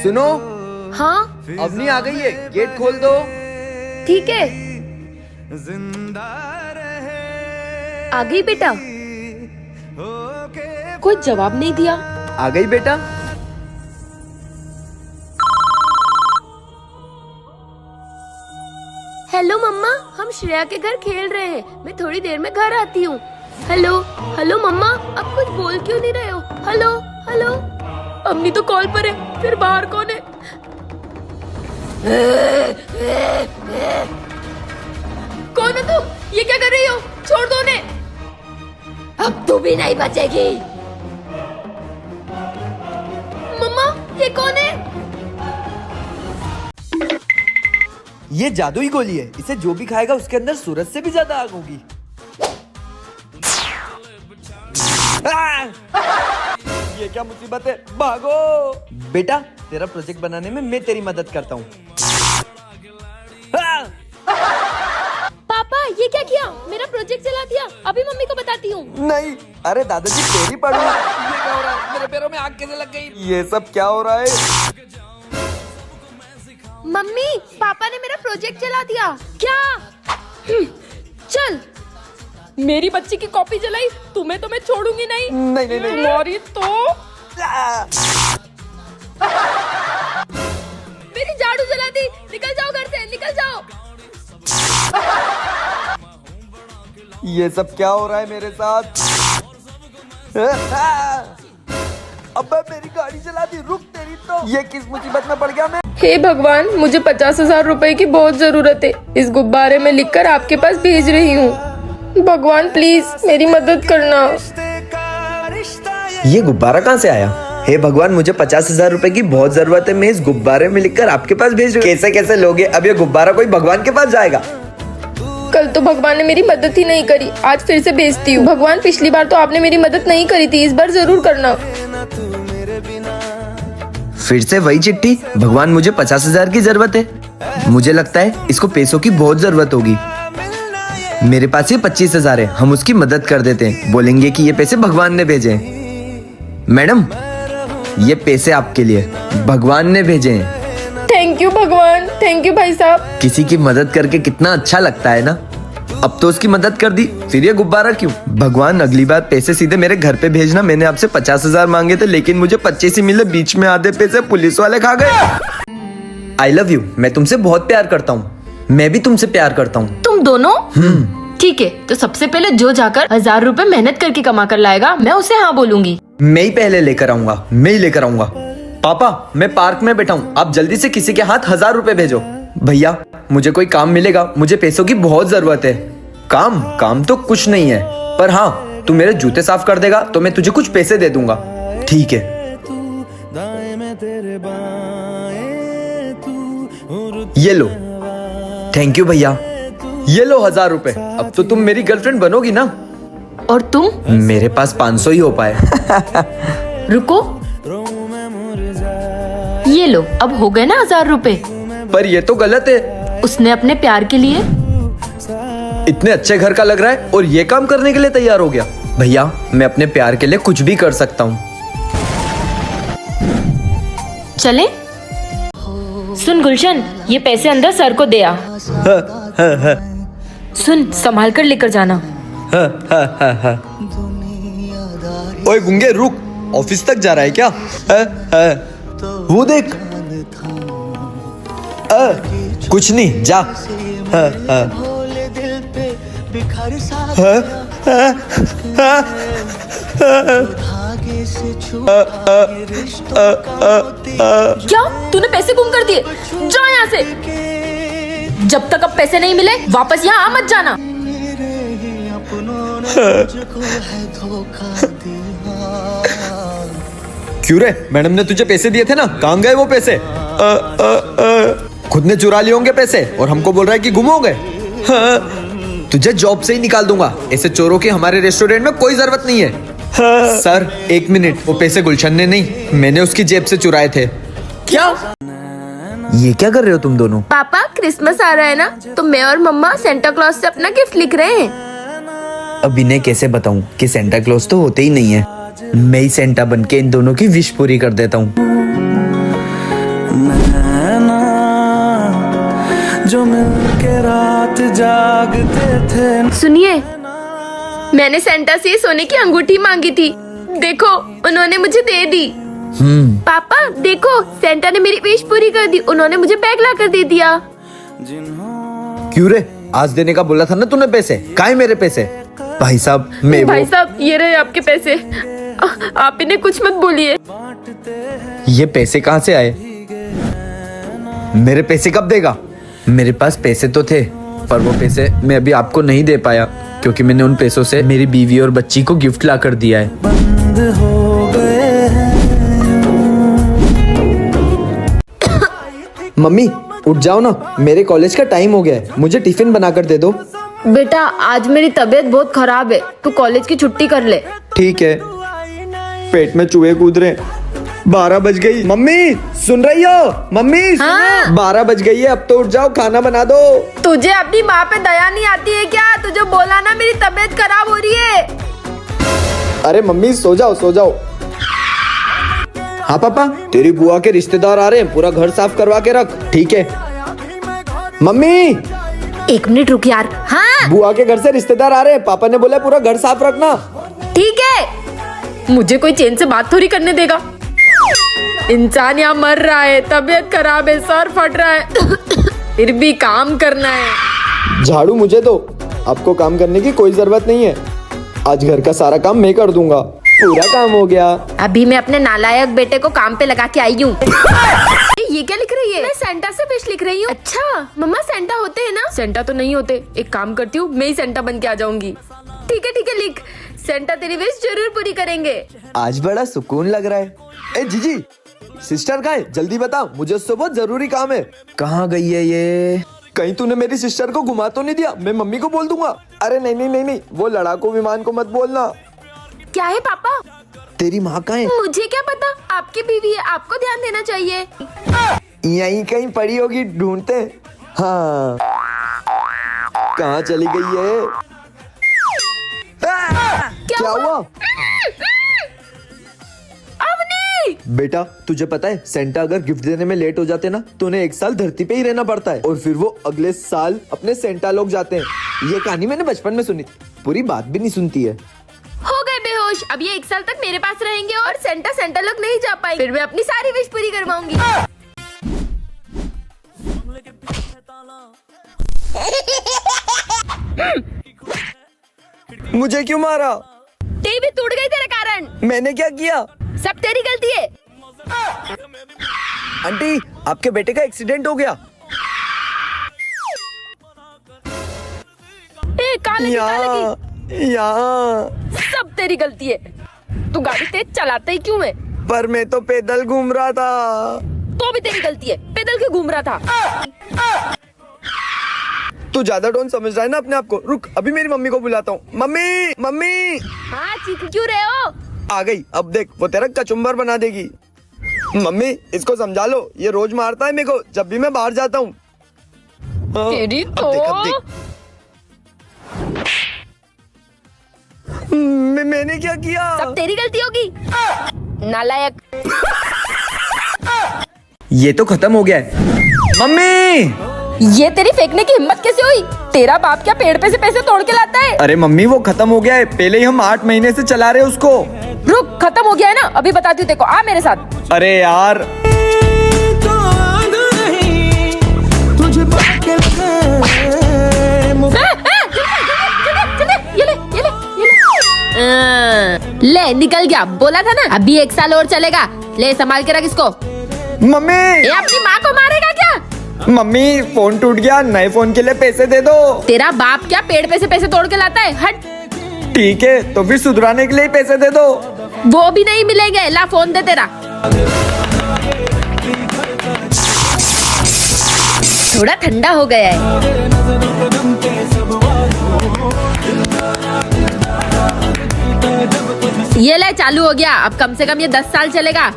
सुनो, हाँ अवनी आ गई है, गेट खोल दो। ठीक है। आ गई बेटा। कोई जवाब नहीं दिया। आ गई बेटा। हेलो मम्मा, हम श्रेया के घर खेल रहे हैं। मैं थोड़ी देर में घर आती हूँ। हेलो हेलो मम्मा, अब कुछ बोल क्यों नहीं रहे हो? Hello hello. अम्मी तो कॉल पर है, फिर बाहर कौन है? कौन हो तुम? ये क्या कर रही हो? छोड़ दो उन्हें। अब तू भी नहीं बचेगी। मम्मा, ये कौन है? ये जादुई गोली है, इसे जो भी खाएगा उसके अंदर सूरज से भी ज्यादा आग होगी। ये क्या मुसीबत है, भागो। बेटा, तेरा प्रोजेक्ट बनाने में मैं तेरी मदद करता हूँ। पापा, ये क्या किया? मेरा प्रोजेक्ट जला दिया। अभी मम्मी को बताती हूँ। नहीं, अरे दादाजी तेरी पढ़ो। ये क्या हो रहा है? मेरे पैरों में आग कैसे लग गई? ये सब क्या हो रहा है? मम्मी, पापा ने मेरा प्रोजेक्ट जला दिया। क्या? चल, मेरी बच्ची की कॉपी जलाई, तुम्हें तो मैं छोड़ूंगी नहीं। नहीं नहीं नहीं। तुम्हारी तो मेरी झाड़ू जला दी। निकल जाओ घर से, निकल जाओ। ये सब क्या हो रहा है मेरे साथ? अब्बा, मेरी गाड़ी जला दी। रुक, तेरी तो ये किस मुसीबत में पड़ गया मैं? हे भगवान, मुझे 50,000 रुपए की बहुत जरूरत है। इस गुब्बारे में लिखकर आपके पास भेज रही हूँ। भगवान प्लीज मेरी मदद करना। ये गुब्बारा कहाँ से आया? हे भगवान, मुझे 50,000 रुपए की बहुत जरूरत है। मैं इस गुब्बारे में लिखकर आपके पास भेज रही हूँ। कैसे कैसे लोगे? अब ये गुब्बारा कोई भगवान के पास जाएगा? कल तो भगवान ने मेरी मदद ही नहीं करी, आज फिर से भेजती हूँ। भगवान, पिछली बार तो आपने मेरी मदद नहीं करी थी, इस बार जरूर करना। फिर से वही चिट्ठी। भगवान, मुझे 50,000 की जरूरत है। मुझे लगता है इसको पैसों की बहुत जरूरत होगी। मेरे पास ये 25,000 है, हम उसकी मदद कर देते हैं। बोलेंगे कि ये पैसे भगवान ने भेजे। मैडम, ये पैसे आपके लिए भगवान ने भेजे हैं। थैंक यू भगवान, थैंक यू भाई साहब। किसी की मदद करके कितना अच्छा लगता है ना। अब तो उसकी मदद कर दी, फिर ये गुब्बारा क्यों? भगवान, अगली बार पैसे सीधे मेरे घर पे भेजना। मैंने आपसे 50,000 मांगे थे, लेकिन मुझे 25 ही मिले। बीच में आधे पैसे पुलिस वाले खा गए। I love you. मैं तुमसे बहुत प्यार करता हूँ। मैं भी तुमसे प्यार करता हूँ। तुम दोनों? ठीक है, तो सबसे पहले जो जाकर 1,000 रुपए मेहनत करके कमा कर लाएगा, मैं उसे हाँ बोलूंगी। मैं ही पहले लेकर आऊंगा, मैं ही लेकर आऊंगा। पापा, मैं पार्क में बैठा हूँ, आप जल्दी से किसी के हाथ 1,000 रुपए भेजो। भैया, मुझे कोई काम मिलेगा, मुझे पैसों की बहुत जरूरत है। काम तो कुछ नहीं है, पर हाँ, तू मेरे जूते साफ कर देगा तो मैं तुझे कुछ पैसे दे दूंगा। ठीक है। ये लो। थैंक यू भैया। ये लो 1,000 रुपए। अब तो तुम मेरी गर्लफ्रेंड बनोगी ना? और तुम? मेरे पास 500 ही हो पाए। रुको, ये लो, अब हो गए ना 1,000 रुपए। पर ये तो गलत है। उसने अपने प्यार के लिए इतने अच्छे घर का लग रहा है और ये काम करने के लिए तैयार हो गया। भैया, मैं अपने प्यार के लिए कुछ भी कर सकता हूँ। चले? सुन गुलशन, ये पैसे अंदर सर को दे आ। सुन, संभाल कर लेकर जाना। ओए गुंगे, रुक। ऑफिस तक जा रहा है क्या? वो देख। कुछ नहीं, जा। क्या? तूने पैसे गुम कर दिए? जा यहाँ से। जब तक अब पैसे नहीं मिले, वापस यहाँ आ मत जाना। क्यों रे? मैडम ने तुझे पैसे दिए थे ना, कहाँ गए वो पैसे? खुद ने चुरा लिए होंगे पैसे और हमको बोल रहा है कि गुम हो गए। तुझे जॉब से ही निकाल दूंगा। ऐसे चोरों की हमारे रेस्टोरेंट में कोई जरूरत नहीं है। Sir, 1 minute. वो पैसे गुलशन ने नहीं, मैंने उसकी जेब से चुराए थे। क्या? ये क्या कर रहे हो तुम दोनों? पापा, क्रिसमस आ रहा है ना, तो मैं और मम्मा सेंटा क्लॉज से अपना गिफ्ट लिख रहे हैं। अब इन्हें कैसे बताऊं कि सेंटा क्लॉज तो होते ही नहीं है। मैं ही सेंटा बनके इन दोनों की विश पूरी कर देता हूँ। नैना जो मिलके रात जागते थे। सुनिए, मैंने सेंटा से सोने की अंगूठी मांगी थी, देखो उन्होंने मुझे दे दी। पापा देखो, सेंटा ने मेरी विश पूरी कर दी, उन्होंने मुझे बैग ला कर दे दिया। क्यों रे, आज देने का बोला था ना तूने पैसे, कहाँ है मेरे पैसे? भाई साहब भाई साहब ये रहे आपके पैसे, आप इन्हें कुछ मत बोलिए। ये पैसे कहाँ से आए? मेरे पैसे कब देगा? मेरे पास पैसे तो थे, पर वो पैसे मैं अभी आपको नहीं दे पाया क्योंकि मैंने उन पैसों से मेरी बीवी और बच्ची को गिफ्ट ला कर दिया है। बंद हो गए हैं। मम्मी उठ जाओ ना, मेरे कॉलेज का टाइम हो गया है, मुझे टिफिन बना कर दे दो। बेटा आज मेरी तबीयत बहुत खराब है, तू कॉलेज की छुट्टी कर ले। ठीक है। पेट में चूहे कूद रहे, 12 बज गई। मम्मी सुन रही हो? मम्मी हाँ? 12 बज गई है, अब तो उठ जाओ, खाना बना दो। तुझे अपनी माँ पे दया नहीं आती है क्या? तुझे बोला ना मेरी तबीयत खराब हो रही है। अरे मम्मी सो जाओ सो जाओ। हाँ पापा, तेरी बुआ के रिश्तेदार आ रहे हैं, पूरा घर साफ करवा के रख। ठीक है मम्मी। 1 मिनट रुक यार। हाँ बुआ के घर से रिश्तेदार आ रहे हैं, पापा ने बोला पूरा घर साफ रखना। ठीक है। मुझे कोई चैन से बात थोड़ी करने देगा। इंसान यहाँ मर रहा है, तबीयत खराब है, सर फट रहा है, फिर भी काम करना है। झाड़ू मुझे दो, आपको काम करने की कोई जरूरत नहीं है। आज घर का सारा काम मैं कर दूंगा, पूरा काम हो गया। अभी मैं अपने नालायक बेटे को काम पे लगा के आई हूँ। ये क्या लिख रही है? मैं सेंटा से विश लिख रही हूँ। अच्छा मम्मा सेंटा होते हैं ना? सेंटा तो नहीं होते, एक काम करती हूँ मैं ही सेंटा बन के आ जाऊंगी। ठीक है लिख, सेंटा तेरी विश जरूर पूरी करेंगे। आज बड़ा सुकून लग रहा है। ए जीजी, सिस्टर कहाँ है? जल्दी बता, मुझे उससे बहुत जरूरी काम है। कहाँ गई है ये? कहीं तूने मेरी सिस्टर को घुमा तो नहीं दिया? मैं मम्मी को बोल दूंगा। अरे नहीं, वो लड़ाकू विमान को मत बोलना। क्या है पापा? तेरी माँ कहाँ है? मुझे क्या पता, आपकी बीवी है, आपको ध्यान देना चाहिए। यहीं कहीं पड़ी होगी, ढूंढते हैं। हाँ कहाँ चली गई है? क्या हुआ? अवनी! बेटा तुझे पता है, सेंटा अगर गिफ्ट देने में लेट हो जाते ना तो उन्हें 1 साल धरती पे ही रहना पड़ता है, और फिर वो अगले साल अपने सेंटा लोग जाते हैं। ये कहानी मैंने बचपन में सुनी, पूरी बात भी नहीं सुनती है। हो गए बेहोश, अब ये 1 साल तक मेरे पास रहेंगे और सेंटा लोग नहीं जा पाएंगे, फिर मैं अपनी सारी विश पूरी करवाऊंगी। मुझे क्यों मारा? टीवी टूट गई तेरे कारण। मैंने क्या किया? सब तेरी गलती है। आंटी आपके बेटे का एक्सीडेंट हो गया। कहाँ लगी? यहाँ सब तेरी गलती है। तू गाड़ी तेज चलाता ही क्यों है? पर मैं तो पैदल घूम रहा था। तो भी तेरी गलती है, पैदल क्यों घूम रहा था? तू ज्यादा डोंट समझ रहा है ना अपने आप को। रुक, अभी मेरी मम्मी को बुलाता हूँ। मम्मी हाँ चीख क्यों रहे हो? आ गई, अब देख वो तेरा कचुम्बर बना देगी। मम्मी इसको समझा लो, ये रोज मारता है मेरे को जब भी मैं बाहर जाता हूँ। तेरी तो मैंने क्या किया? सब तेरी गलती होगी, नालायक। ये तो खत्म हो गया है। मम्मी ये तेरी फेंकने की हिम्मत कैसे हुई? तेरा बाप क्या पेड़ पे से पैसे तोड़ के लाता है? अरे मम्मी वो खत्म हो गया है, पहले ही हम 8 महीने से चला रहे हैं उसको। रुक, खत्म हो गया है ना, अभी बताती हूँ तेको, आ मेरे साथ। अरे यार ले निकल गया, बोला था ना अभी 1 साल और चलेगा। ले संभाल के रख इसको। मम्मी ये अपनी माँ को मारेगा क्या? मम्मी फोन टूट गया, नए फोन के लिए पैसे दे दो। तेरा बाप क्या पेड़ पे से पैसे तोड़ के लाता है? हट। ठीक है तो फिर सुधराने के लिए पैसे दे दो। वो भी नहीं मिलेंगे, ला फोन दे तेरा। थोड़ा ठंडा हो गया है। ये ले चालू हो गया, अब कम से कम ये 10 साल चलेगा।